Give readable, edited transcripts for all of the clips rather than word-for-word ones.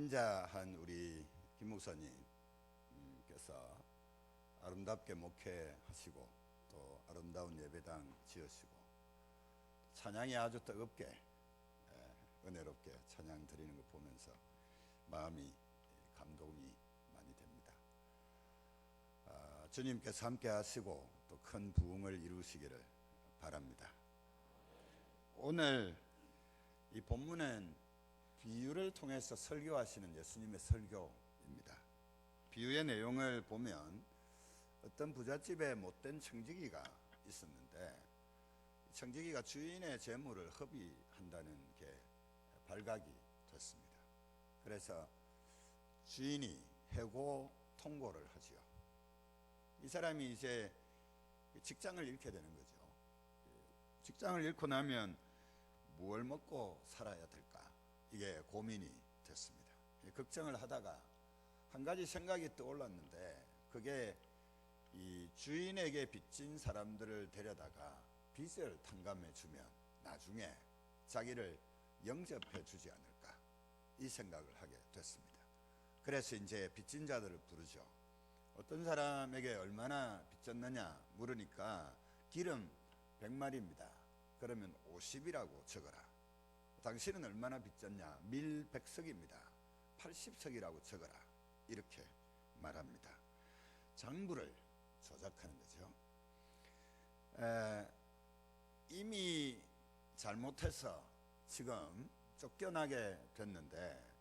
인자한 우리 김 목사님께서 아름답게 목회하시고 또 아름다운 예배당 지으시고 찬양이 아주 뜨겁게 은혜롭게 찬양 드리는 거 보면서 마음이 감동이 많이 됩니다. 주님께서 함께 하시고 또 큰 부흥을 이루시기를 바랍니다. 오늘 이 본문은 비유를 통해서 설교하시는 예수님의 설교입니다. 비유의 내용을 보면 어떤 부잣집에 못된 청지기가 있었는데 청지기가 주인의 재물을 허비한다는 게 발각이 됐습니다. 그래서 주인이 해고 통고를 하지요. 이 사람이 이제 직장을 잃게 되는 거죠. 직장을 잃고 나면 무엇을 먹고 살아야 될까? 이게 고민이 됐습니다. 걱정을 하다가 한 가지 생각이 떠올랐는데 그게 이 주인에게 빚진 사람들을 데려다가 빚을 탕감해 주면 나중에 자기를 영접해 주지 않을까, 이 생각을 하게 됐습니다. 그래서 이제 빚진 자들을 부르죠. 어떤 사람에게 얼마나 빚졌느냐 물으니까 기름 100마리입니다. 그러면 50이라고 적어라. 당신은 얼마나 빚졌냐? 밀 100석입니다. 80석이라고 적어라. 이렇게 말합니다. 장부를 조작하는 거죠. 이미 잘못해서 지금 쫓겨나게 됐는데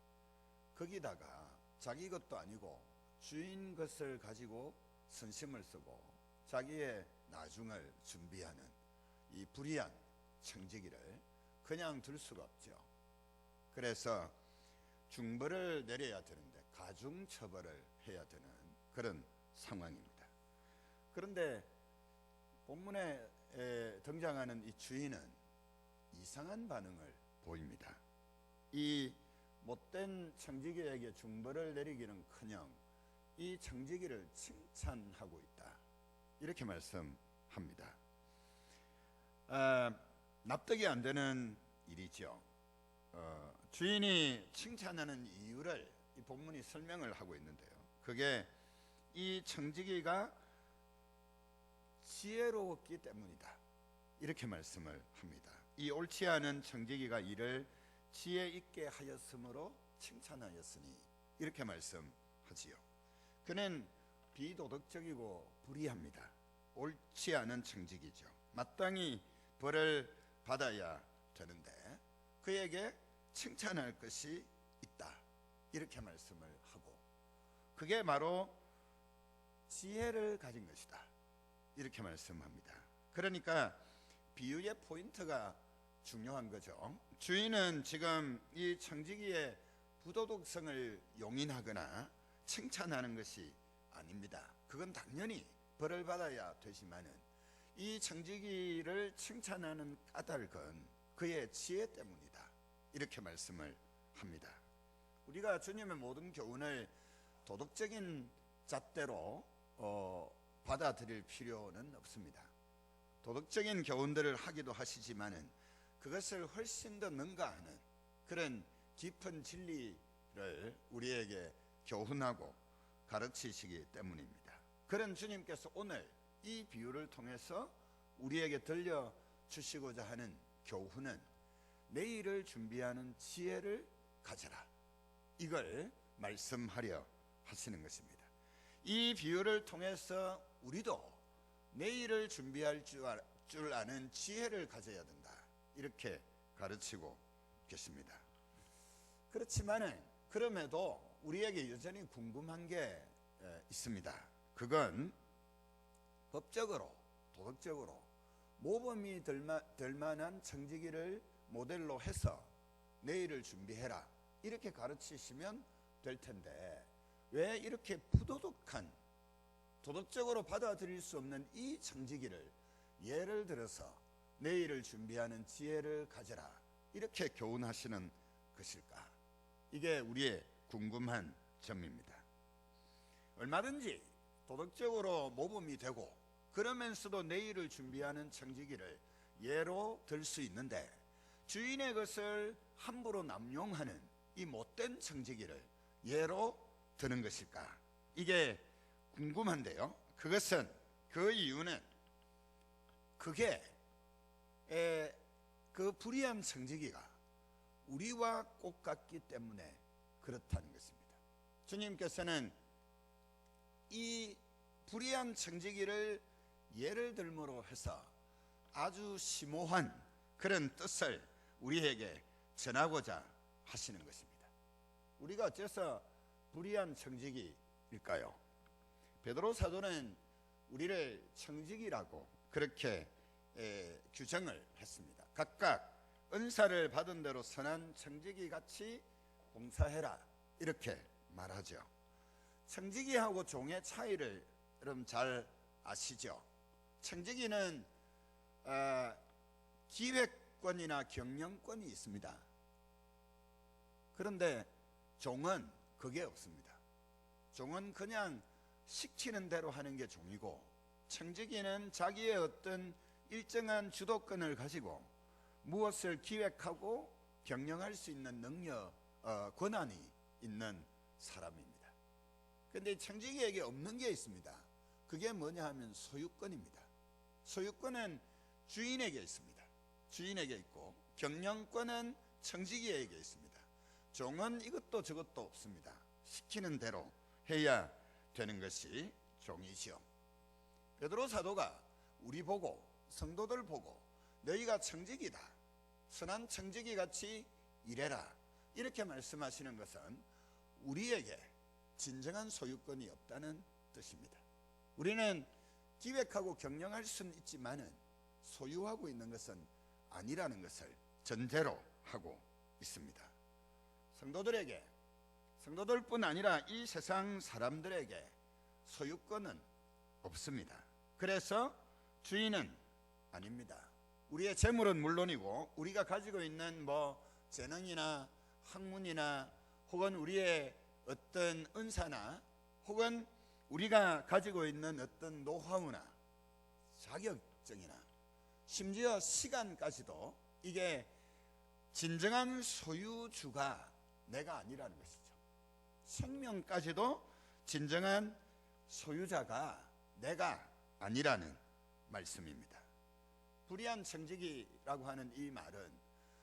거기다가 자기 것도 아니고 주인 것을 가지고 선심을 쓰고 자기의 나중을 준비하는 이 불의한 청지기를 그냥 둘 수가 없죠. 그래서 중벌을 내려야 되는데 가중처벌을 해야 되는 그런 상황입니다. 그런데 본문에 등장하는 이 주인은 이상한 반응을 보입니다. 이 못된 청지기에게 중벌을 내리기는커녕 이 청지기를 칭찬하고 있다, 이렇게 말씀합니다. 납득이 안 되는 일이죠. 주인이 칭찬하는 이유를 이 본문이 설명을 하고 있는데요. 그게 이 청지기가 지혜로웠기 때문이다, 이렇게 말씀을 합니다. 이 옳지 않은 청지기가 이를 지혜 있게 하였으므로 칭찬하였으니, 이렇게 말씀하지요. 그는 비도덕적이고 불의합니다. 옳지 않은 청지기죠. 마땅히 벌을 받아야 되는데 그에게 칭찬할 것이 있다, 이렇게 말씀을 하고 그게 바로 지혜를 가진 것이다, 이렇게 말씀합니다. 그러니까 비유의 포인트가 중요한 거죠. 주인은 지금 이 청지기의 부도덕성을 용인하거나 칭찬하는 것이 아닙니다. 그건 당연히 벌을 받아야 되지만은 이 청지기를 칭찬하는 까닭은 그의 지혜 때문이다, 이렇게 말씀을 합니다. 우리가 주님의 모든 교훈을 도덕적인 잣대로 받아들일 필요는 없습니다. 도덕적인 교훈들을 하기도 하시지만은 그것을 훨씬 더 능가하는 그런 깊은 진리를 우리에게 교훈하고 가르치시기 때문입니다. 그런 주님께서 오늘 이 비유를 통해서 우리에게 들려주시고자 하는 교훈은 내일을 준비하는 지혜를 가져라, 이걸 말씀하려 하시는 것입니다. 이 비유를 통해서 우리도 내일을 준비할 줄 아는 지혜를 가져야 된다, 이렇게 가르치고 계십니다. 그렇지만은 그럼에도 우리에게 여전히 궁금한 게 있습니다. 그건 법적으로 도덕적으로 모범이 될 만한 청지기를 모델로 해서 내일을 준비해라, 이렇게 가르치시면 될 텐데 왜 이렇게 부도덕한, 도덕적으로 받아들일 수 없는 이 청지기를 예를 들어서 내일을 준비하는 지혜를 가져라, 이렇게 교훈하시는 것일까? 이게 우리의 궁금한 점입니다. 얼마든지 도덕적으로 모범이 되고 그러면서도 내일을 준비하는 청지기를 예로 들 수 있는데 주인의 것을 함부로 남용하는 이 못된 청지기를 예로 드는 것일까? 이게 궁금한데요. 그것은, 그 이유는 그게 그 불의한 청지기가 우리와 꼭 같기 때문에 그렇다는 것입니다. 주님께서는 이 불의한 청지기를 예를 들므로 해서 아주 심오한 그런 뜻을 우리에게 전하고자 하시는 것입니다. 우리가 어째서 불의한 청지기일까요? 베드로 사도는 우리를 청지기라고 그렇게 규정을 했습니다. 각각 은사를 받은 대로 선한 청지기 같이 봉사해라, 이렇게 말하죠. 청지기하고 종의 차이를 여러분 잘 아시죠? 청지기는 기획권이나 경영권이 있습니다. 그런데 종은 그게 없습니다. 종은 그냥 시키는 대로 하는 게 종이고, 청지기는 자기의 어떤 일정한 주도권을 가지고 무엇을 기획하고 경영할 수 있는 능력, 권한이 있는 사람입니다. 그런데 청지기에게 없는 게 있습니다. 그게 뭐냐 하면 소유권입니다. 소유권은 주인에게 있습니다. 주인에게 있고, 경영권은 청지기에게 있습니다. 종은 이것도 저것도 없습니다. 시키는 대로 해야 되는 것이 종이죠. 베드로 사도가 우리 보고, 성도들 보고 너희가 청지기다, 선한 청지기 같이 일해라, 이렇게 말씀하시는 것은 우리에게 진정한 소유권이 없다는 뜻입니다. 우리는 기획하고 경영할 수는 있지만은 소유하고 있는 것은 아니라는 것을 전제로 하고 있습니다. 성도들에게, 성도들뿐 아니라 이 세상 사람들에게 소유권은 없습니다. 그래서 주인은 아닙니다. 우리의 재물은 물론이고, 우리가 가지고 있는 재능이나 학문이나 혹은 우리의 어떤 은사나 혹은 우리가 가지고 있는 어떤 노하우나 자격증이나 심지어 시간까지도 이게 진정한 소유주가 내가 아니라는 것이죠. 생명까지도 진정한 소유자가 내가 아니라는 말씀입니다. 불의한 청지기라고 하는 이 말은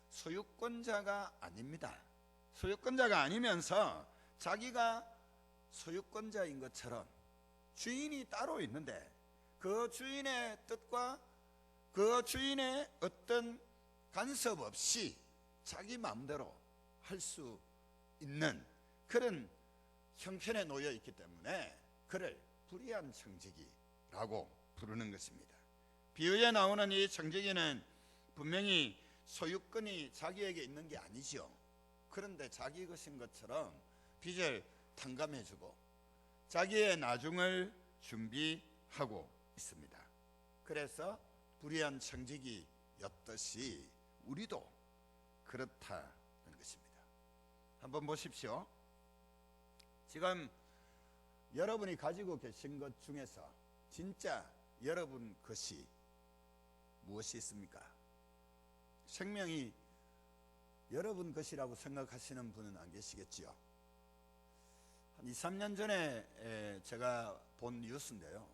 소유권자가 아닙니다. 소유권자가 아니면서 자기가 소유권자인 것처럼 주인이 따로 있는데 그 주인의 뜻과 그 주인의 어떤 간섭 없이 자기 마음대로 할 수 있는 그런 형편에 놓여 있기 때문에 그를 불의한 청지기라고 부르는 것입니다. 비유에 나오는 이 청지기는 분명히 소유권이 자기에게 있는 게 아니죠. 그런데 자기 것인 것처럼 빚을 탕감해주고 자기의 나중을 준비하고 있습니다. 그래서 불의한 청지기였듯이 우리도 그렇다는 것입니다. 한번 보십시오. 지금 여러분이 가지고 계신 것 중에서 진짜 여러분 것이 무엇이 있습니까? 생명이 여러분 것이라고 생각하시는 분은 안 계시겠지요. 한 2, 3년 전에 제가 본 뉴스인데요.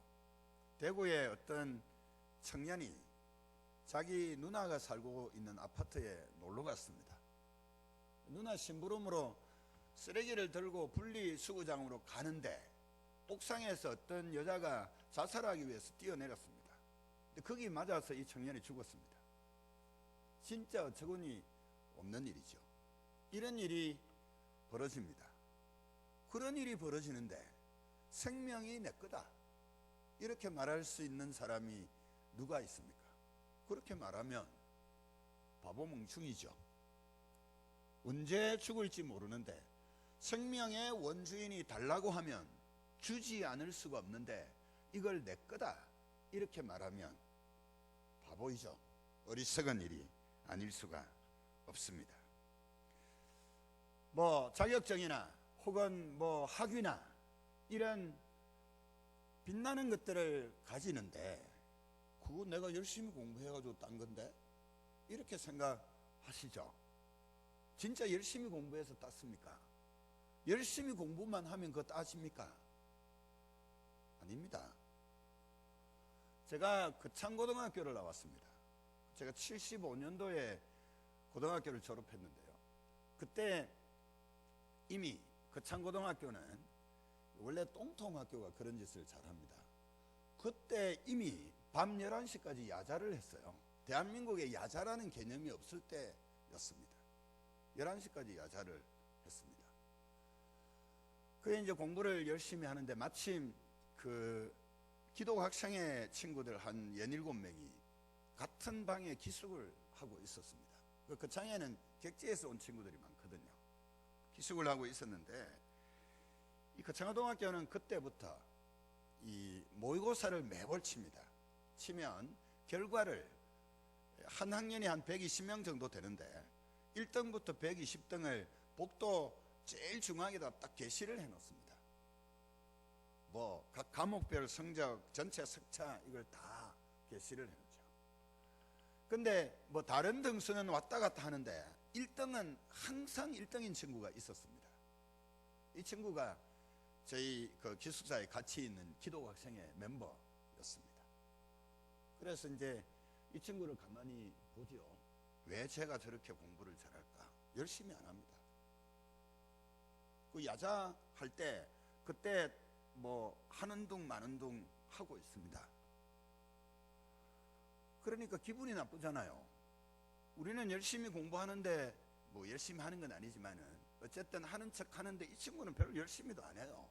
대구의 어떤 청년이 자기 누나가 살고 있는 아파트에 놀러 갔습니다. 누나 심부름으로 쓰레기를 들고 분리수거장으로 가는데 옥상에서 어떤 여자가 자살하기 위해서 뛰어내렸습니다. 근데 거기 맞아서 이 청년이 죽었습니다. 진짜 어처구니 없는 일이죠. 이런 일이 벌어집니다. 그런 일이 벌어지는데 생명이 내 거다, 이렇게 말할 수 있는 사람이 누가 있습니까? 그렇게 말하면 바보 멍충이죠. 언제 죽을지 모르는데 생명의 원주인이 달라고 하면 주지 않을 수가 없는데 이걸 내 거다, 이렇게 말하면 바보이죠. 어리석은 일이 아닐 수가 없습니다. 자격증이나 혹은 학위나 이런 빛나는 것들을 가지는데 그거 내가 열심히 공부해가지고 딴 건데, 이렇게 생각하시죠. 진짜 열심히 공부해서 땄습니까? 열심히 공부만 하면 그거 따십니까? 아닙니다. 제가 거창고등학교를 나왔습니다. 제가 75년도에 고등학교를 졸업했는데요. 그때 이미 거창고등학교는 원래 똥통학교가 그런 짓을 잘합니다. 그때 이미 밤 11시까지 야자를 했어요. 대한민국에 야자라는 개념이 없을 때였습니다. 11시까지 야자를 했습니다. 그게 이제 공부를 열심히 하는데 마침 그 기독학생회 친구들 한 67명이 같은 방에 기숙을 하고 있었습니다. 그 창에는 객지에서 온 친구들이 많거든요. 기숙을 하고 있었는데 이 거창고등학교는 그때부터 이 모의고사를 매월 칩니다. 치면 결과를 한 학년이 한 120명 정도 되는데 1등부터 120등을 복도 제일 중앙에다 딱 게시를 해놓습니다. 뭐 각 과목별 성적, 전체 석차 이걸 다 게시를 해놓죠. 근데 뭐 다른 등수는 왔다 갔다 하는데 1등은 항상 1등인 친구가 있었습니다. 이 친구가 저희 그 기숙사에 같이 있는 기독학생회 멤버였습니다. 그래서 이제 이 친구를 가만히 보죠. 왜 제가 저렇게 공부를 잘할까? 열심히 안 합니다. 그 야자 할 때 그때 뭐 하는 둥 마는 둥 하고 있습니다. 그러니까 기분이 나쁘잖아요. 우리는 열심히 공부하는데 뭐 열심히 하는 건 아니지만은 어쨌든 하는 척 하는데 이 친구는 별로 열심히도 안 해요.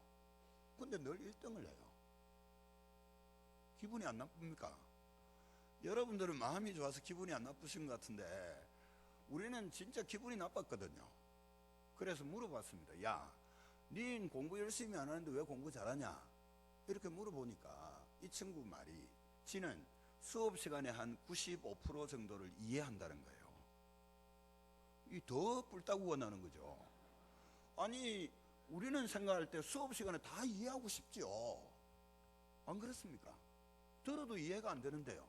근데 늘 1등을 해요. 기분이 안 나쁩니까? 여러분들은 마음이 좋아서 기분이 안 나쁘신 것 같은데 우리는 진짜 기분이 나빴거든요. 그래서 물어봤습니다. 야, 닌 공부 열심히 안 하는데 왜 공부 잘하냐? 이렇게 물어보니까 이 친구 말이 지는 수업 시간에 한 95% 정도를 이해한다는 거예요. 이 더 뿔따구가 나는 거죠. 아니 우리는 생각할 때 수업 시간에 다 이해하고 싶죠. 안 그렇습니까? 들어도 이해가 안 되는데요.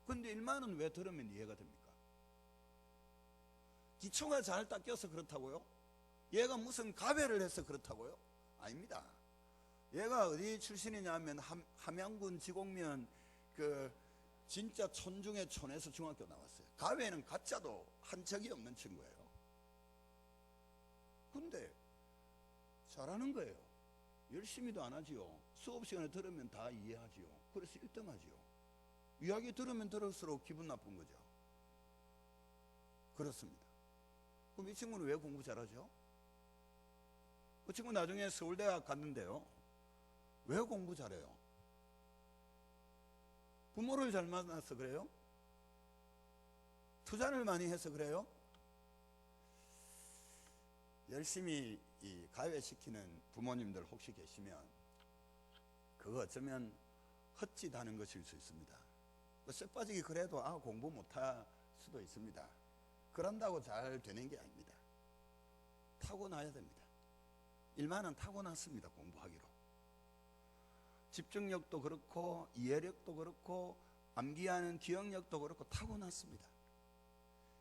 근데 일만은 왜 들으면 이해가 됩니까? 기초가 잘 닦여서 그렇다고요? 얘가 무슨 가배를 해서 그렇다고요? 아닙니다. 얘가 어디 출신이냐 하면 함양군 지곡면 그 진짜 촌중의 촌에서 중학교 나왔어요. 가배는 가짜도 한 적이 없는 친구예요. 근데 잘하는 거예요. 열심히도 안 하지요. 수업 시간에 들으면 다 이해하지요. 그래서 1등 하지요. 이야기 들으면 들을수록 기분 나쁜 거죠. 그렇습니다. 그럼 이 친구는 왜 공부 잘하죠? 그 친구 나중에 서울대학 갔는데요. 왜 공부 잘해요? 부모를 잘 만나서 그래요? 투자를 많이 해서 그래요? 열심히 이 가외시키는 부모님들 혹시 계시면 그거 어쩌면 헛짓하는 것일 수 있습니다. 쎄 빠지기 그래도 공부 못할 수도 있습니다. 그런다고 잘 되는 게 아닙니다. 타고나야 됩니다. 일만은 타고났습니다. 공부하기로. 집중력도 그렇고 이해력도 그렇고 암기하는 기억력도 그렇고 타고났습니다.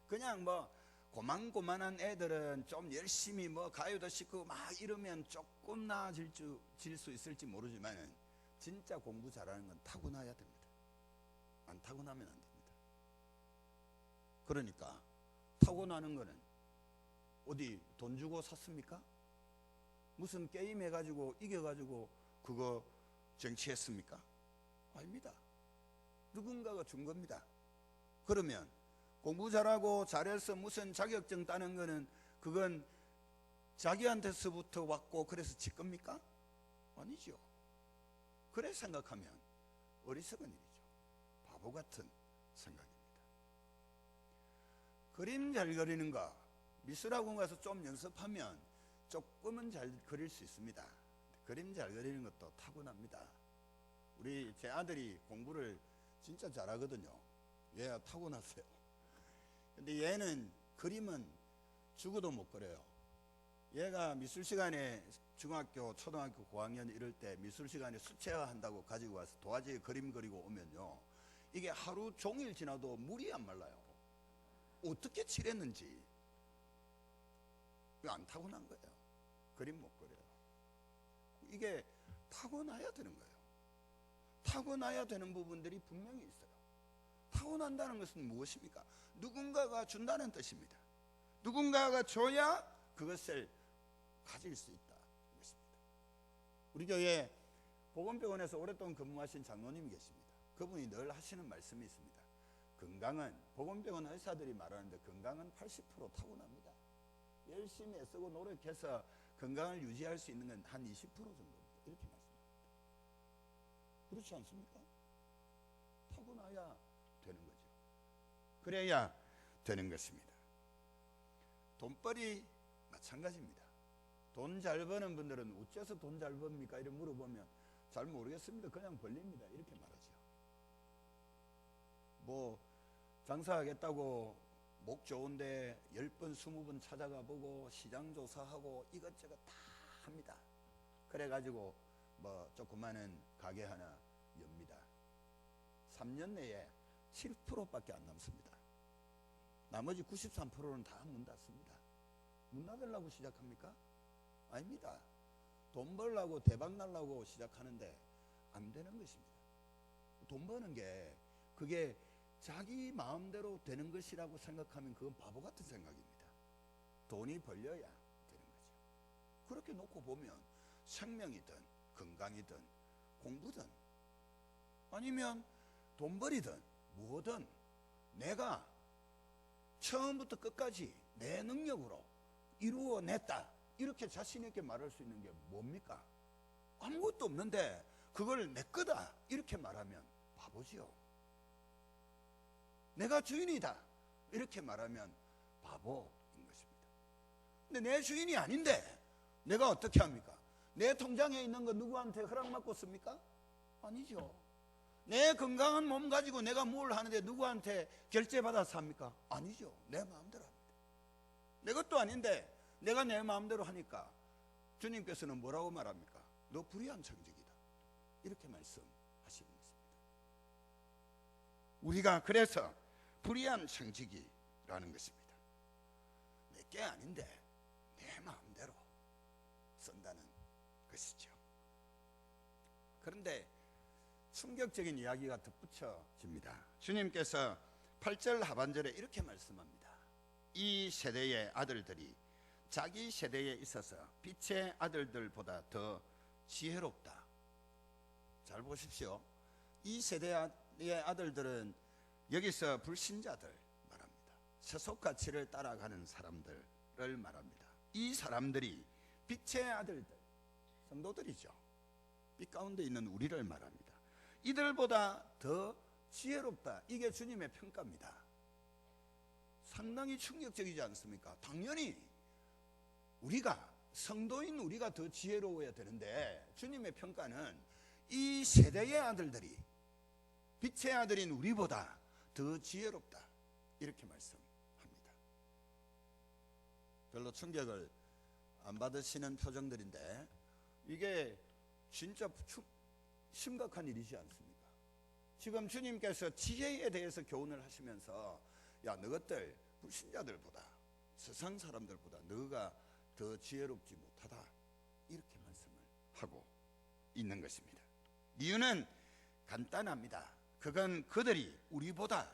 그냥 뭐 고만고만한 애들은 좀 열심히 뭐 가요도 시키고 막 이러면 조금 나아질 수 있을지 모르지만 진짜 공부 잘하는 건 타고나야 됩니다. 안 타고나면 안 됩니다. 그러니까 타고나는 거는 어디 돈 주고 샀습니까? 무슨 게임 해가지고 이겨가지고 그거 쟁취했습니까? 아닙니다. 누군가가 준 겁니다. 그러면 공부 잘하고 잘해서 무슨 자격증 따는 거는 그건 자기한테서부터 왔고 그래서 지 겁니까? 아니죠. 그래 생각하면 어리석은 일이죠. 바보 같은 생각입니다. 그림 잘 그리는 거 미술학원 가서 좀 연습하면 조금은 잘 그릴 수 있습니다. 그림 잘 그리는 것도 타고납니다. 제 아들이 공부를 진짜 잘하거든요. 얘가 타고났어요. 근데 얘는 그림은 죽어도 못 그려요. 얘가 미술 시간에 중학교, 초등학교 고학년 이럴 때 미술 시간에 수채화 한다고 가지고 와서 도화지에 그림 그리고 오면요. 이게 하루 종일 지나도 물이 안 말라요. 어떻게 칠했는지. 이거 안 타고난 거예요. 그림 못 그려요. 이게 타고나야 되는 거예요. 타고나야 되는 부분들이 분명히 있어요. 타고난다는 것은 무엇입니까? 누군가가 준다는 뜻입니다. 누군가가 줘야 그것을 가질 수 있다는 것입니다. 우리 교회 보건병원에서 오랫동안 근무하신 장로님이 계십니다. 그분이 늘 하시는 말씀이 있습니다. 건강은, 보건병원 의사들이 말하는데 건강은 80% 타고납니다. 열심히 애쓰고 노력해서 건강을 유지할 수 있는 건 한 20% 정도입니다. 이렇게 말씀합니다. 그렇지 않습니까? 타고나야 되는 거죠. 그래야 되는 것입니다. 돈벌이 마찬가지입니다. 돈 잘 버는 분들은 어째서 돈 잘 법니까? 이렇게 물어보면 잘 모르겠습니다. 그냥 벌립니다. 이렇게 말하죠. 뭐 장사하겠다고 목 좋은데 10번 20번 찾아가 보고 시장 조사하고 이것저것 다 합니다. 그래가지고 뭐 조그마한 가게 하나 엽니다. 3년 내에 7%밖에 안 남습니다. 나머지 93%는 다 문 닫습니다. 문 닫으려고 시작합니까? 아닙니다. 돈 벌려고 대박 날려고 시작하는데 안 되는 것입니다. 돈 버는 게 그게 자기 마음대로 되는 것이라고 생각하면 그건 바보 같은 생각입니다. 돈이 벌려야 되는 거죠. 그렇게 놓고 보면 생명이든 건강이든 공부든 아니면 돈벌이든 뭐든 내가 처음부터 끝까지 내 능력으로 이루어냈다 이렇게 자신 있게 말할 수 있는 게 뭡니까? 아무것도 없는데 그걸 내 거다 이렇게 말하면 바보지요. 내가 주인이다 이렇게 말하면 바보인 것입니다. 근데 내 주인이 아닌데 내가 어떻게 합니까? 내 통장에 있는 거 누구한테 허락받고 씁니까? 아니죠. 내 건강한 몸 가지고 내가 뭘 하는데 누구한테 결제받아서 합니까? 아니죠. 내 마음대로 합니다. 내 것도 아닌데 내가 내 마음대로 하니까 주님께서는 뭐라고 말합니까? 너 불의한 청직이다 이렇게 말씀하시는 것입니다. 우리가 그래서 불의한 청직이라는 것입니다. 내 게 아닌데 내 마음대로 쓴다는 것이죠. 그런데 충격적인 이야기가 덧붙여집니다. 주님께서 8절 하반절에 이렇게 말씀합니다. 이 세대의 아들들이 자기 세대에 있어서 빛의 아들들보다 더 지혜롭다. 잘 보십시오. 이 세대의 아들들은 여기서 불신자들 말합니다. 세속가치를 따라가는 사람들을 말합니다. 이 사람들이 빛의 아들들, 성도들이죠. 빛 가운데 있는 우리를 말합니다. 이들보다 더 지혜롭다. 이게 주님의 평가입니다. 상당히 충격적이지 않습니까? 당연히 우리가 성도인 우리가 더 지혜로워야 되는데 주님의 평가는 이 세대의 아들들이 빛의 아들인 우리보다 더 지혜롭다 이렇게 말씀합니다. 별로 충격을 안 받으시는 표정들인데 이게 진짜 심각한 일이지 않습니까? 지금 주님께서 지혜에 대해서 교훈을 하시면서 야 너것들 불신자들보다 세상 사람들보다 너가 더 지혜롭지 못하다 이렇게 말씀을 하고 있는 것입니다. 이유는 간단합니다. 그건 그들이 우리보다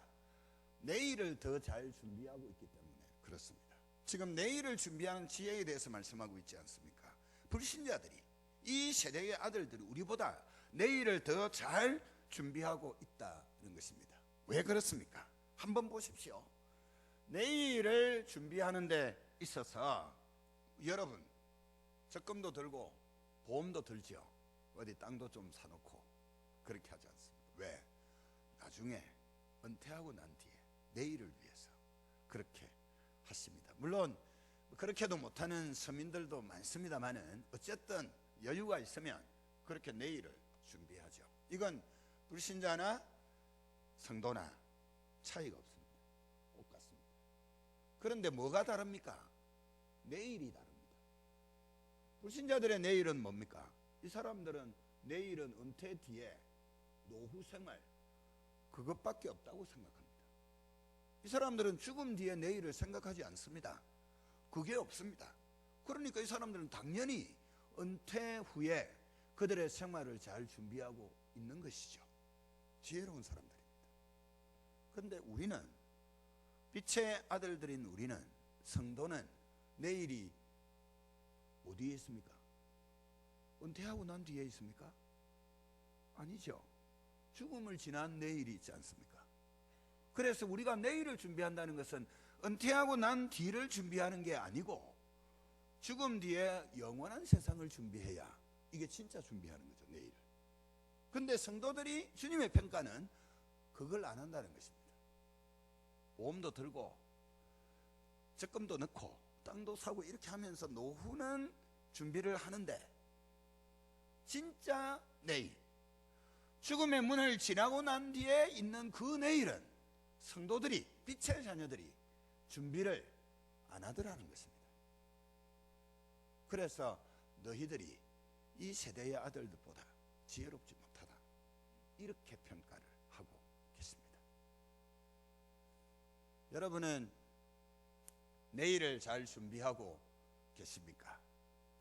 내일을 더 잘 준비하고 있기 때문에 그렇습니다. 지금 내일을 준비하는 지혜에 대해서 말씀하고 있지 않습니까? 불신자들이 이 세대의 아들들이 우리보다 내일을 더 잘 준비하고 있다는 것입니다. 왜 그렇습니까? 한번 보십시오. 내일을 준비하는 데 있어서 여러분 적금도 들고 보험도 들죠. 어디 땅도 좀 사놓고 그렇게 하지 않습니까? 왜? 나중에 은퇴하고 난 뒤에 내일을 위해서 그렇게 하십니다. 물론 그렇게도 못하는 서민들도 많습니다만은 어쨌든 여유가 있으면 그렇게 내일을 준비하죠. 이건 불신자나 성도나 차이가 없습니다. 똑같습니다. 그런데 뭐가 다릅니까? 내일이 다릅니다. 불신자들의 내일은 뭡니까? 이 사람들은 내일은 은퇴 뒤에 노후 생활 그것밖에 없다고 생각합니다. 이 사람들은 죽음 뒤에 내일을 생각하지 않습니다. 그게 없습니다. 그러니까 이 사람들은 당연히 은퇴 후에 그들의 생활을 잘 준비하고 있는 것이죠. 지혜로운 사람들입니다. 그런데 우리는, 빛의 아들들인 우리는, 성도는 내일이 어디에 있습니까? 은퇴하고 난 뒤에 있습니까? 아니죠. 죽음을 지난 내일이 있지 않습니까? 그래서 우리가 내일을 준비한다는 것은 은퇴하고 난 뒤를 준비하는 게 아니고 죽음 뒤에 영원한 세상을 준비해야, 이게 진짜 준비하는 거죠, 내일을. 근데 성도들이, 주님의 평가는 그걸 안 한다는 것입니다. 보험도 들고 적금도 넣고 땅도 사고 이렇게 하면서 노후는 준비를 하는데, 진짜 내일, 죽음의 문을 지나고 난 뒤에 있는 그 내일은 성도들이, 빛의 자녀들이 준비를 안 하더라는 것입니다. 그래서 너희들이 이 세대의 아들들보다 지혜롭지 못하다, 이렇게 평가를 하고 계십니다. 여러분은 내일을 잘 준비하고 계십니까?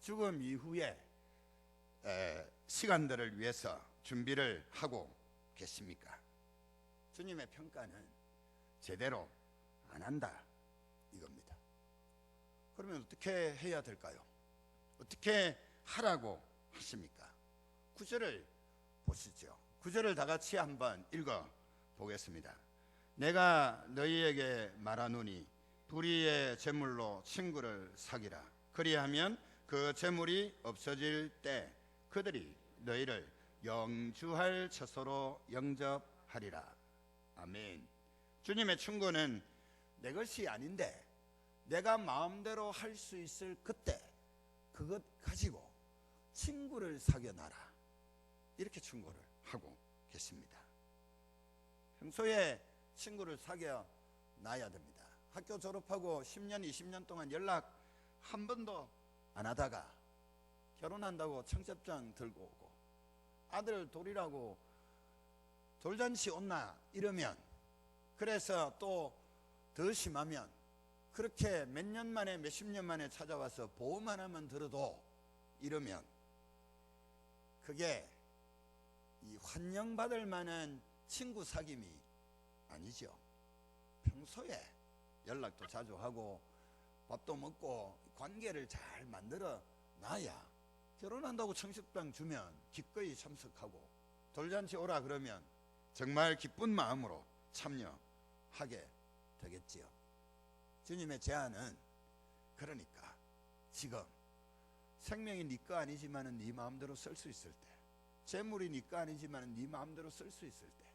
죽음 이후에 시간들을 위해서 준비를 하고 계십니까? 주님의 평가는 제대로 안 한다, 이겁니다. 그러면 어떻게 해야 될까요? 어떻게 하라고 하십니까? 9절을 보시죠. 9절을 다 같이 한번 읽어 보겠습니다. 내가 너희에게 말하노니 불의의 재물로 친구를 사귀라. 그리하면 그 재물이 없어질 때 그들이 너희를 영주할 처소로 영접하리라. 아멘. 주님의 충고는 내 것이 아닌데 내가 마음대로 할 수 있을 그때 그것 가지고 친구를 사귀어놔라, 이렇게 충고를 하고 계십니다. 평소에 친구를 사귀어놔야 됩니다. 학교 졸업하고 10년, 20년 동안 연락 한 번도 안 하다가 결혼한다고 청첩장 들고 오고 아들 돌이라고 돌잔치 온나 이러면, 그래서 또 더 심하면 그렇게 몇 년 만에 몇십 년 만에 찾아와서 보험 하나만 들어도 이러면 그게 이 환영받을 만한 친구 사귐이 아니죠. 평소에 연락도 자주 하고 밥도 먹고 관계를 잘 만들어 놔야 결혼한다고 청첩장 주면 기꺼이 참석하고 돌잔치 오라 그러면 정말 기쁜 마음으로 참여하게 되겠지요. 주님의 제안은 그러니까 지금 생명이 네 거 아니지만은 네 마음대로 쓸 수 있을 때, 재물이 네 거 아니지만은 네 마음대로 쓸 수 있을 때,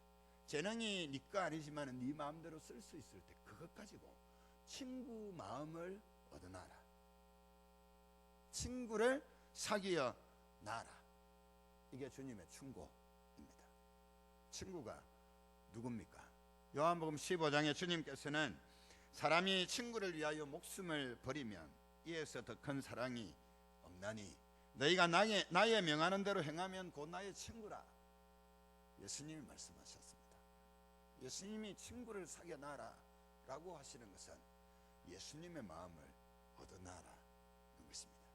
재능이 네 거 아니지만은 네 마음대로 쓸 수 있을 때 그것 가지고 친구 마음을 얻어놔라. 친구를 사귀어 놔라. 이게 주님의 충고입니다. 친구가 누굽니까? 요한복음 15장에 주님께서는 사람이 친구를 위하여 목숨을 버리면 이에서 더 큰 사랑이 없나니 너희가 나의 명하는 대로 행하면 곧 나의 친구라. 예수님이 말씀하셨습니다. 예수님이 친구를 사귀어놔라 라고 하시는 것은 예수님의 마음을 얻어놔라 는 것입니다.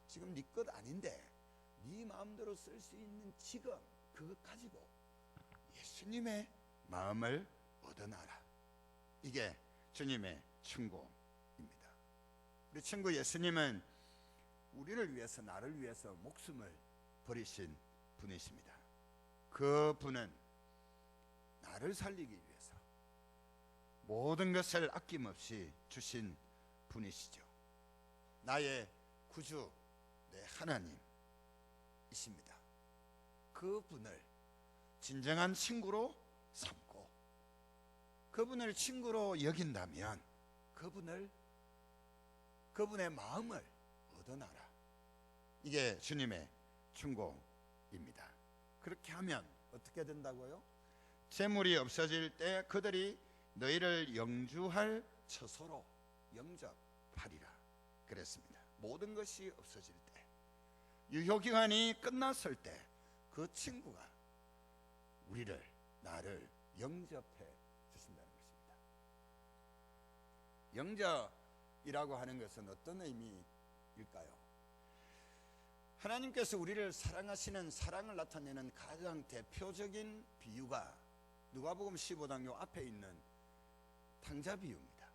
지금 네 것 아닌데 네 마음대로 쓸 수 있는 지금 그것 가지고 예수님의 마음을 얻어놔라. 이게 주님의 충고입니다. 우리 친구 예수님은 우리를 위해서, 나를 위해서 목숨을 버리신 분이십니다. 그 분은 나를 살리기 위해서 모든 것을 아낌없이 주신 분이시죠. 나의 구주, 내 하나님이십니다. 그 분을 진정한 친구로 삼고 그분을 친구로 여긴다면 그분의 마음을 얻어놔라. 이게 주님의 충고입니다. 그렇게 하면 어떻게 된다고요? 재물이 없어질 때 그들이 너희를 영주할 처소로 영접하리라 그랬습니다. 모든 것이 없어질 때, 유효기간이 끝났을 때 그 친구가 나를 영접해 주신다는 것입니다. 영접이라고 하는 것은 어떤 의미입니까? 하나님께서 우리를 사랑하시는 사랑을 나타내는 가장 대표적인 비유가 누가복음 15장 요 앞에 있는 탕자 비유입니다.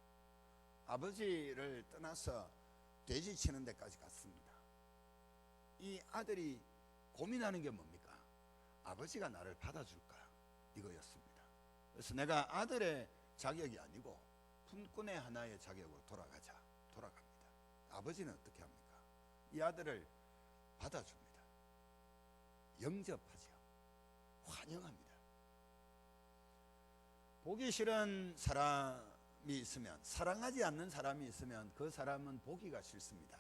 아버지를 떠나서 돼지 치는 데까지 갔습니다. 이 아들이 고민하는 게 뭡니까? 아버지가 나를 받아줄까? 이거였습니다. 그래서 내가 아들의 자격이 아니고 품꾼의 하나의 자격으로 돌아갑니다. 아버지는 어떻게 합니까? 이 아들을 받아줍니다. 영접하죠. 환영합니다. 보기 싫은 사람이 있으면, 사랑하지 않는 사람이 있으면 그 사람은 보기가 싫습니다.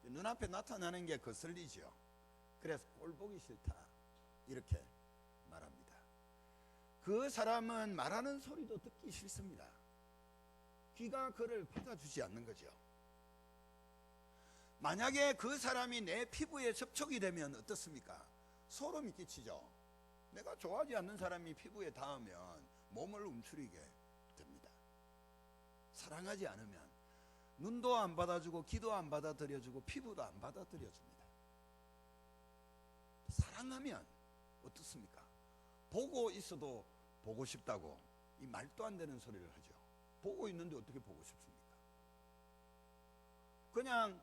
눈앞에 나타나는 게 거슬리죠. 그래서 꼴 보기 싫다 이렇게 말합니다. 그 사람은 말하는 소리도 듣기 싫습니다. 귀가 그를 받아주지 않는 거죠. 만약에 그 사람이 내 피부에 접촉이 되면 어떻습니까? 소름이 끼치죠. 내가 좋아하지 않는 사람이 피부에 닿으면 몸을 움츠리게 됩니다. 사랑하지 않으면 눈도 안 받아주고 귀도 안 받아들여주고 피부도 안 받아들여줍니다. 사랑하면 어떻습니까? 보고 있어도 보고 싶다고 이 말도 안 되는 소리를 하죠. 보고 있는데 어떻게 보고 싶습니까? 그냥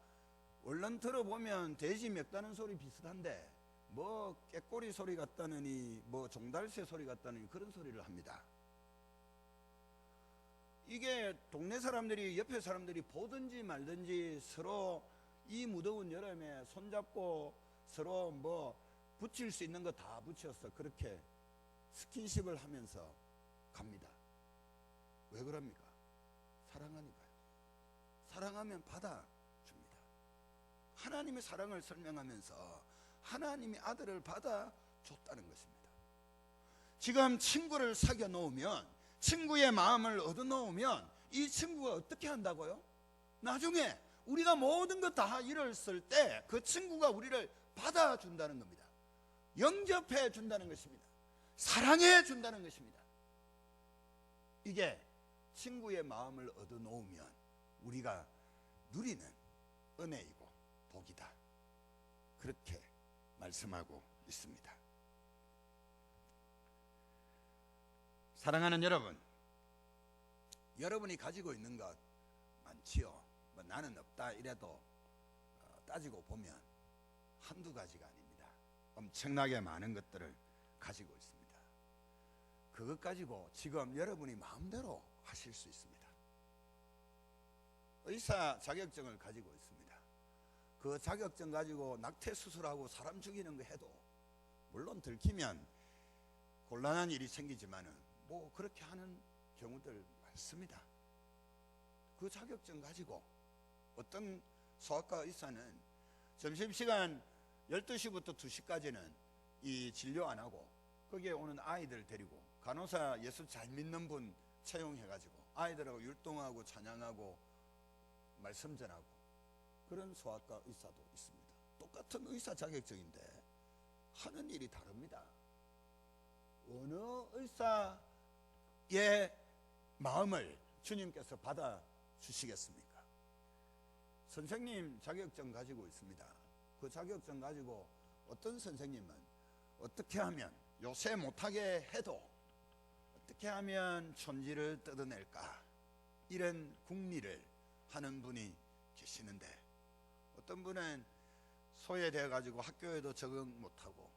얼른 들어보면 돼지 멱다는 소리 비슷한데 뭐 깨꼬리 소리 같다느니 뭐 종달새 소리 같다느니 그런 소리를 합니다. 이게 동네 사람들이, 옆에 사람들이 보든지 말든지 서로 이 무더운 여름에 손잡고 서로 뭐 붙일 수 있는 거 다 붙여서 그렇게 스킨십을 하면서 갑니다. 왜 그럽니까? 사랑하니까요. 사랑하면 받아줍니다. 하나님의 사랑을 설명하면서 하나님이 아들을 받아줬다는 것입니다. 지금 친구를 사귀어 놓으면, 친구의 마음을 얻어 놓으면 이 친구가 어떻게 한다고요? 나중에 우리가 모든 것 다 잃었을 때 그 친구가 우리를 받아준다는 겁니다. 영접해 준다는 것입니다. 사랑해 준다는 것입니다. 이게 친구의 마음을 얻어 놓으면 우리가 누리는 은혜이고 복이다. 그렇게 말씀하고 있습니다. 사랑하는 여러분, 여러분이 가지고 있는 것 많지요. 뭐 나는 없다 이래도 따지고 보면 한두 가지가 아닙니다. 엄청나게 많은 것들을 가지고 있습니다. 그것 가지고 지금 여러분이 마음대로 하실 수 있습니다. 의사 자격증을 가지고 있습니다. 그 자격증 가지고 낙태 수술하고 사람 죽이는 거 해도 물론 들키면 곤란한 일이 생기지만은 뭐 그렇게 하는 경우들 많습니다. 그 자격증 가지고 어떤 소아과 의사는 점심시간 12시부터 2시까지는 이 진료 안 하고 거기에 오는 아이들 데리고 간호사 예수 잘 믿는 분 채용해가지고 아이들하고 율동하고 찬양하고 말씀 전하고 그런 소아과 의사도 있습니다. 똑같은 의사 자격증인데 하는 일이 다릅니다. 어느 의사의 마음을 주님께서 받아주시겠습니까? 선생님 자격증 가지고 있습니다. 그 자격증 가지고 어떤 선생님은 어떻게 하면 요새 못하게 해도 어떻게 하면 천지를 뜯어낼까 이런 궁리를 하는 분이 계시는데 어떤 분은 소외되어 가지고 학교에도 적응 못하고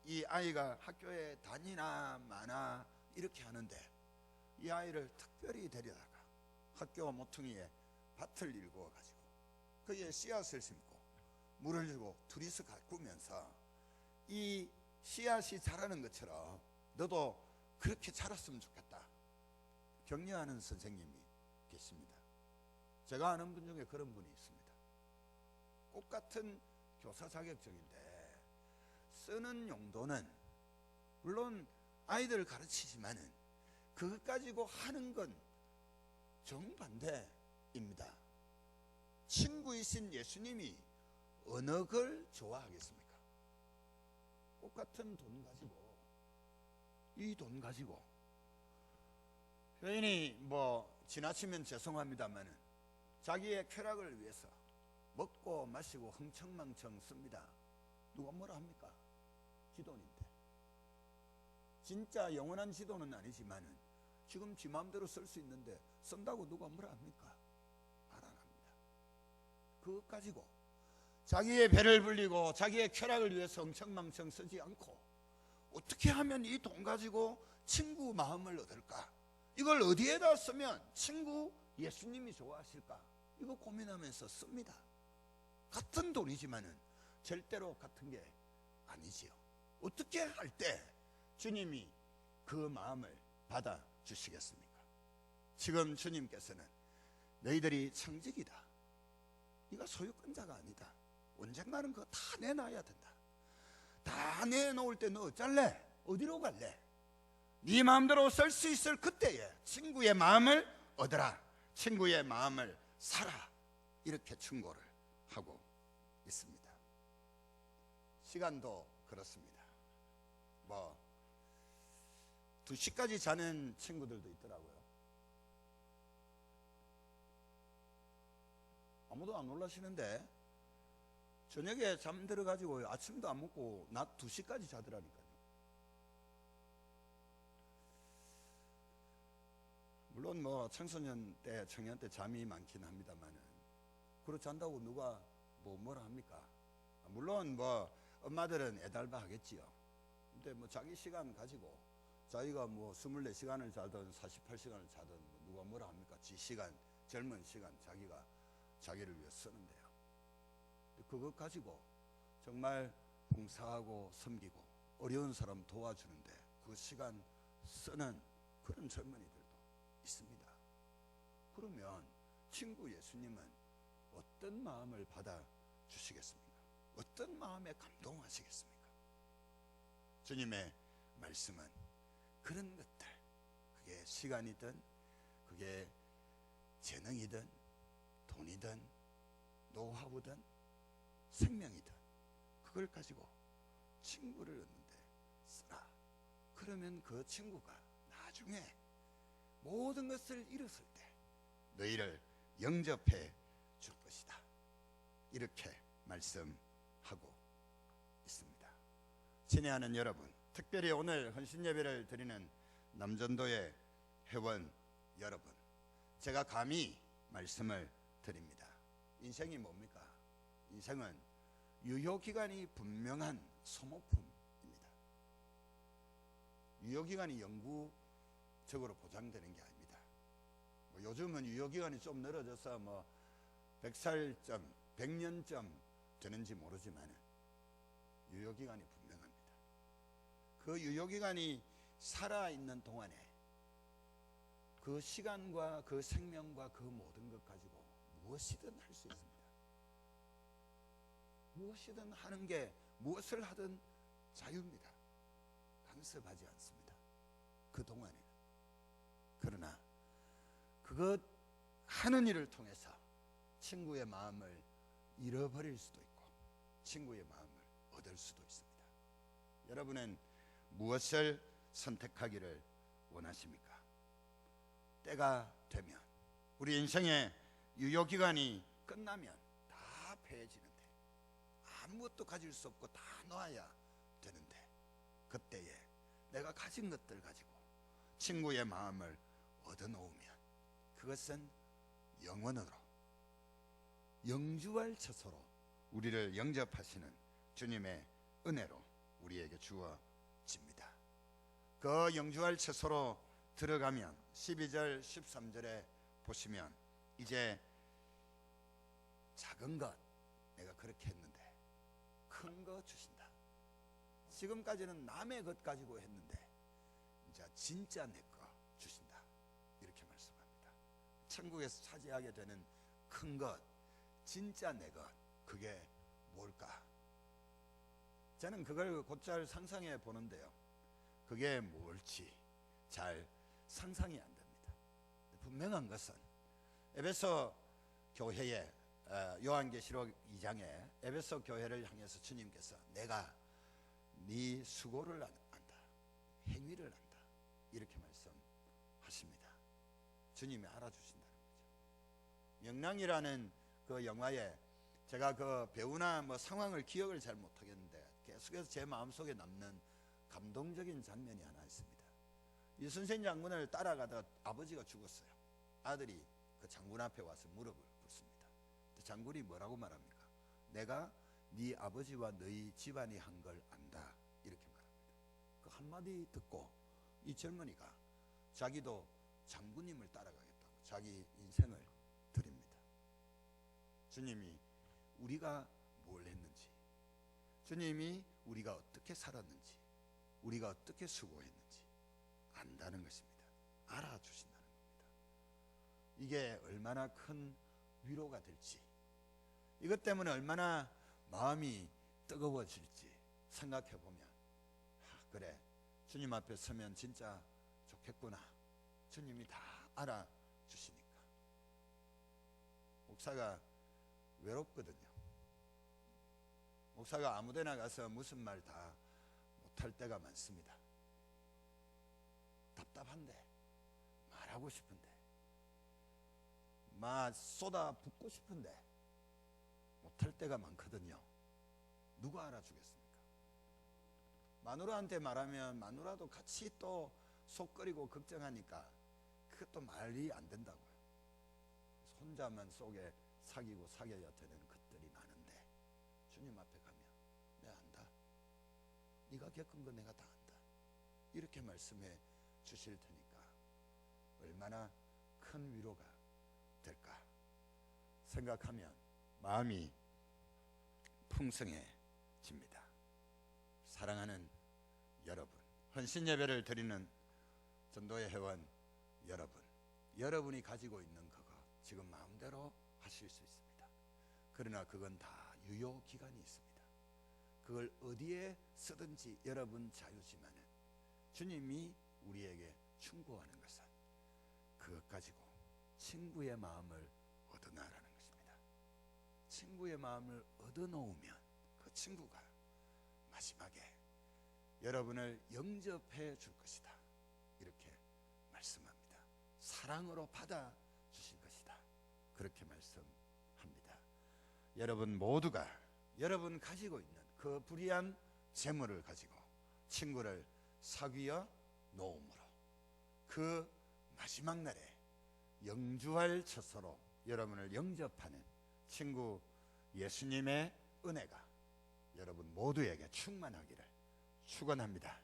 이 아이가 학교에 다니나 마나 이렇게 하는데 이 아이를 특별히 데려다가 학교 모퉁이에 밭을 일구어 가지고 거기에 씨앗을 심고 물을 주고 둘이서 가꾸면서 이 씨앗이 자라는 것처럼 너도 그렇게 자랐으면 좋겠다 격려하는 선생님이 계십니다. 제가 아는 분 중에 그런 분이 있습니다. 똑같은 교사 자격증인데 쓰는 용도는 물론 아이들을 가르치지만은 그것 가지고 하는 건 정반대입니다. 친구이신 예수님이 어느 걸 좋아하겠습니까? 똑같은 돈 가지고 이 돈 가지고 표현이 뭐 지나치면 죄송합니다만은 자기의 쾌락을 위해서 먹고 마시고 흥청망청 씁니다. 누가 뭐라 합니까? 지도인데. 진짜 영원한 지도는 아니지만은 지금 지 마음대로 쓸 수 있는데 쓴다고 누가 뭐라 합니까? 말 안 합니다. 그것 가지고 자기의 배를 불리고 자기의 쾌락을 위해서 흥청망청 쓰지 않고 어떻게 하면 이 돈 가지고 친구 마음을 얻을까? 이걸 어디에다 쓰면 친구 예수님이 좋아하실까? 이거 고민하면서 씁니다. 같은 돈이지만은 절대로 같은 게 아니지요. 어떻게 할 때 주님이 그 마음을 받아 주시겠습니까? 지금 주님께서는 너희들이 청직이다. 네가 소유권자가 아니다. 언젠가는 그거 다 내놔야 된다. 다 내놓을 때 너 어쩔래? 어디로 갈래? 네 마음대로 쓸 수 있을 그때에 친구의 마음을 얻어라. 친구의 마음을 사라. 이렇게 충고를 하고 있습니다. 시간도 그렇습니다. 2시까지 자는 친구들도 있더라고요. 아무도 안 놀라시는데 저녁에 잠들어가지고 아침도 안 먹고 낮 2시까지 자더라니까요. 물론 청소년 때 청년 때 잠이 많긴 합니다만은 그렇지 않다고 누가 뭐라 합니까? 물론 엄마들은 애달바 하겠지요. 근데 자기 시간 가지고 자기가 24시간을 자든 48시간을 자든 누가 뭐라 합니까? 지 시간, 젊은 시간 자기가 자기를 위해 쓰는데요. 그것 가지고 정말 봉사하고 섬기고 어려운 사람 도와주는데 그 시간 쓰는 그런 젊은이들도 있습니다. 그러면 친구 예수님은 어떤 마음을 받아 주시겠습니까? 어떤 마음에 감동하시겠습니까? 주님의 말씀은 그런 것들, 그게 시간이든 그게 재능이든 돈이든 노하우든 생명이든 그걸 가지고 친구를 얻는데 쓰라. 그러면 그 친구가 나중에 모든 것을 잃었을 때 너희를 영접해 줄 것이다. 이렇게 말씀하고 있습니다. 친애하는 여러분, 특별히 오늘 헌신예배를 드리는 남전도의 회원 여러분, 제가 감히 말씀을 드립니다. 인생이 뭡니까? 인생은 유효기간이 분명한 소모품입니다. 유효기간이 영구적으로 보장되는 게 아닙니다. 요즘은 유효기간이 좀 늘어져서 100살쯤, 100년쯤 되는지 모르지만 유효기간이 분명합니다. 그 유효기간이 살아있는 동안에 그 시간과 그 생명과 그 모든 것 가지고 무엇이든 할 수 있습니다. 무엇이든 하는 게 무엇을 하든 자유입니다. 간섭하지 않습니다. 그 동안에는. 그러나 그것 하는 일을 통해서 친구의 마음을 잃어버릴 수도 있고 친구의 마음을 얻을 수도 있습니다. 여러분은 무엇을 선택하기를 원하십니까? 때가 되면 우리 인생의 유효기간이 끝나면 다 패해지는데 아무것도 가질 수 없고 다 놓아야 되는데 그때에 내가 가진 것들 가지고 친구의 마음을 얻어놓으면 그것은 영원으로 영주할 처소로 우리를 영접하시는 주님의 은혜로 우리에게 주어집니다. 그 영주할 처소로 들어가면 12절 13절에 보시면 이제 작은 것 내가 그렇게 했는데 큰 거 주신다. 지금까지는 남의 것 가지고 했는데 이제 진짜 내 거 주신다. 이렇게 말씀합니다. 천국에서 차지하게 되는 큰 것, 진짜 내 것, 그게 뭘까? 저는 그걸 곧잘 상상해 보는데요. 그게 뭘지 잘 상상이 안 됩니다. 분명한 것은 에베소 교회에 요한계시록 2장에 에베소 교회를 향해서 주님께서 내가 네 수고를 안다, 행위를 안다 이렇게 말씀하십니다. 주님이 알아주신다는 거죠. 명랑이라는 그 영화에 제가 그 배우나 뭐 상황을 기억을 잘 못하겠는데 계속해서 제 마음속에 남는 감동적인 장면이 하나 있습니다. 이순신 장군을 따라가다가 아버지가 죽었어요. 아들이 그 장군 앞에 와서 무릎을 꿇습니다. 장군이 뭐라고 말합니까? 내가 네 아버지와 너희 집안이 한 걸 안다, 이렇게 말합니다. 그 한마디 듣고 이 젊은이가 자기도 장군님을 따라가겠다고 자기 인생을 드립니다. 주님이 우리가 뭘 했는지, 주님이 우리가 어떻게 살았는지, 우리가 어떻게 수고했는지 안다는 것입니다. 알아주신다는 겁니다. 이게 얼마나 큰 위로가 될지, 이것 때문에 얼마나 마음이 뜨거워질지 생각해 보면, 그래, 주님 앞에 서면 진짜 좋겠구나. 주님이 다 알아주시니까. 목사가 외롭거든요. 목사가 아무데나 가서 무슨 말 다 못할 때가 많습니다. 답답한데, 말하고 싶은데, 막 쏟아 붓고 싶은데 못할 때가 많거든요. 누가 알아주겠습니까? 마누라한테 말하면 마누라도 같이 또 속끓이고 걱정하니까 그것도 말이 안 된다고요. 혼자만 속에 사귀고 사귀어야 되는 것들이 많은데, 주님 앞에 가면 내가 안다, 네가 겪은 거 내가 다 안다, 이렇게 말씀해 주실 테니까 얼마나 큰 위로가 될까 생각하면 마음이 풍성해집니다. 사랑하는 여러분, 헌신 예배를 드리는 전도의 회원 여러분, 여러분이 가지고 있는 그거 지금 마음대로 하실 수 있습니다. 그러나 그건 다 유효 기간이 있습니다. 그걸 어디에 쓰든지 여러분 자유지만은 주님이 우리에게 충고하는 것은 그것 가지고 친구의 마음을 얻어나라는 것입니다. 친구의 마음을 얻어놓으면 그 친구가 마지막에 여러분을 영접해 줄 것이다, 이렇게 말씀합니다. 사랑으로 받아 주실 것이다, 그렇게 말씀합니다. 여러분 모두가 여러분 가지고 있는 그 불의한 재물을 가지고 친구를 사귀어 놓음으로 그 마지막 날에 영주할 처소로 여러분을 영접하는 친구 예수님의 은혜가 여러분 모두에게 충만하기를 축원합니다.